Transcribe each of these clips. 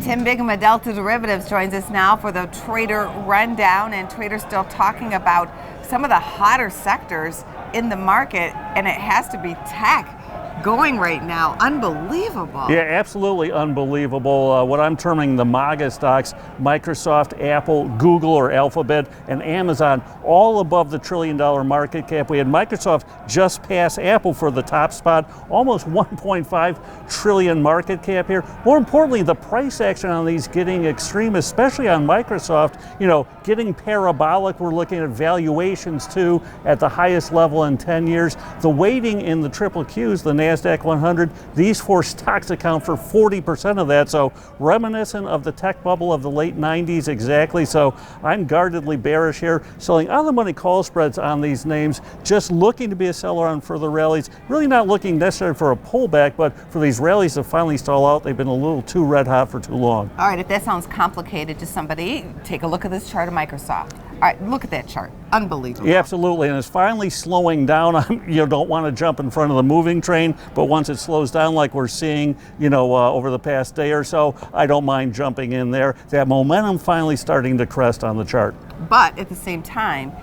Tim Bigham of Delta Derivatives joins us now for the Trader Rundown, and Trader's still talking about some of the hotter sectors in the market, and it has to be tech going right now. Unbelievable. Yeah, absolutely unbelievable. What I'm terming the MAGA stocks, Microsoft, Apple, Google or Alphabet, and Amazon, all above the $1 trillion market cap. We had Microsoft just pass Apple for the top spot, almost 1.5 trillion market cap here. More importantly, the price action on these getting extreme, especially on Microsoft, getting parabolic. We're looking at valuations too at the highest level in 10 years. The weighting in the triple Qs, the NASDAQ 100, these four stocks account for 40% of that, so reminiscent of the tech bubble of the late 90s exactly. So I'm guardedly bearish here, selling on the money call spreads on these names, just looking to be a seller on further rallies, really not looking necessarily for a pullback, but for these rallies to finally stall out. They've been a little too red hot for too long. All right, if that sounds complicated to somebody, take a look at this chart of Microsoft. All right, look at that chart. Unbelievable. Yeah, absolutely, and it's finally slowing down. You don't want to jump in front of the moving train, but once it slows down like we're seeing, over the past day or so, I don't mind jumping in there. That momentum finally starting to crest on the chart. But at the same time,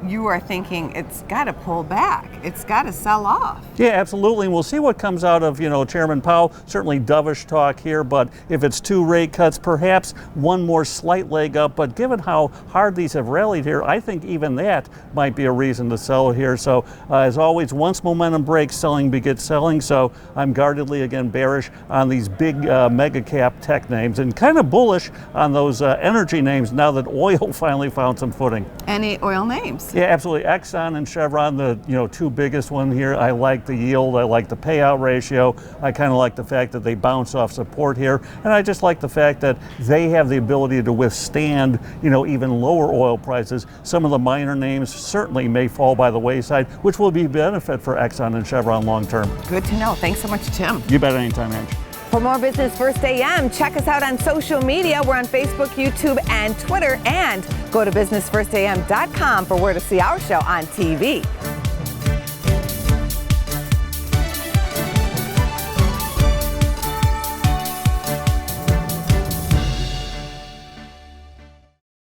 you are thinking it's got to pull back. It's got to sell off. Yeah, absolutely. And we'll see what comes out of, Chairman Powell. Certainly dovish talk here, but if it's 2 rate cuts, perhaps one more slight leg up. But given how hard these have rallied here, I think even that might be a reason to sell here. So as always, once momentum breaks, selling begets selling. So I'm guardedly, again, bearish on these big mega cap tech names and kind of bullish on those energy names now that oil finally found some footing. Any oil names? Yeah, absolutely. Exxon and Chevron, the two biggest one here. I like the yield. I like the payout ratio. I kind of like the fact that they bounce off support here, and I just like the fact that they have the ability to withstand, even lower oil prices. Some of the minor names certainly may fall by the wayside, which will be a benefit for Exxon and Chevron long term. Good to know. Thanks so much, Tim. You bet, anytime, Ange. For more Business First AM, check us out on social media. We're on Facebook, YouTube, and Twitter. And go to businessfirstam.com for where to see our show on TV.